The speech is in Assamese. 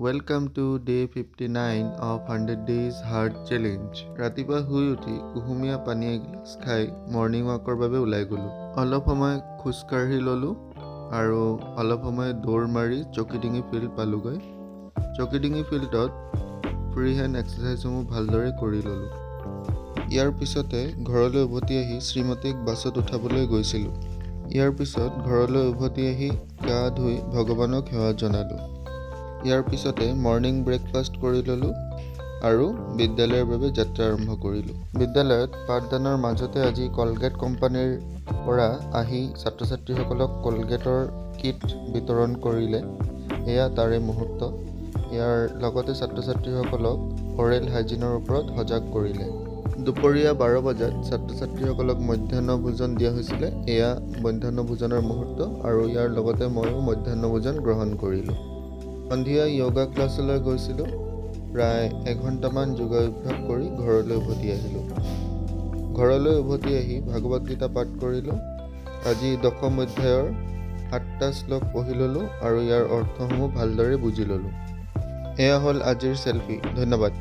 Welcome to day 59 of 100 days hard challenge. ৰাতিপুৱা শুই উঠি কুহুমীয়া পানী এগিলাচ খাই মৰ্ণিং ৱাকৰ বাবে ওলাই গ'লোঁ। অলপ সময় খোজকাঢ়ি ল'লোঁ আৰু অলপ সময় দৌৰ মাৰি চকিডিঙি ফিল্ড পালোঁগৈ। চকিডিঙি ফিল্ডত ফ্ৰী হেণ্ড এক্সাৰচাইজসমূহ ভালদৰে কৰি ল'লোঁ। ইয়াৰ পিছতে ঘৰলৈ উভতি আহি শ্ৰীমতীক বাছত উঠাবলৈ গৈছিলোঁ। ইয়াৰ পিছত ঘৰলৈ উভতি আহি গা ধুই ভগৱানক সেৱা জনালোঁ। ইয়াৰ পিছতে মৰ্ণিং ব্ৰেকফাষ্ট কৰি ল'লোঁ আৰু বিদ্যালয়ৰ বাবে যাত্ৰা আৰম্ভ কৰিলোঁ। বিদ্যালয়ত পাঠদানৰ মাজতে আজি কলগেট কোম্পানীৰ পৰা আহি ছাত্ৰ ছাত্ৰীসকলক কলগেটৰ কিট বিতৰণ কৰিলে। এয়া তাৰে মুহূৰ্ত। ইয়াৰ লগতে ছাত্ৰ ছাত্ৰীসকলক অৰেল হাইজিনৰ ওপৰত সজাগ কৰিলে। দুপৰীয়া 12 বজাত ছাত্ৰ ছাত্ৰীসকলক মধ্যাহ্ন ভোজন দিয়া হৈছিলে। এয়া মধ্যাহ্ন ভোজনৰ মুহূৰ্ত আৰু ইয়াৰ লগতে ময়ো মধ্যাহ্ন ভোজন গ্ৰহণ কৰিলোঁ। সন্ধিয়া য়োগা ক্লাছলৈ গৈছিলোঁ। প্ৰায় এঘণ্টামান যোগাভ্যাস কৰি ঘৰলৈ উভতি আহিলোঁ। ঘৰলৈ উভতি আহি ভাগৱত গীতা পাঠ কৰিলোঁ। আজি দশম অধ্যায়ৰ 7টা শ্লোক পঢ়ি ল'লোঁ আৰু ইয়াৰ অৰ্থসমূহ ভালদৰে বুজি ল'লোঁ। এয়া হ'ল আজিৰ চেল্ফি। ধন্যবাদ।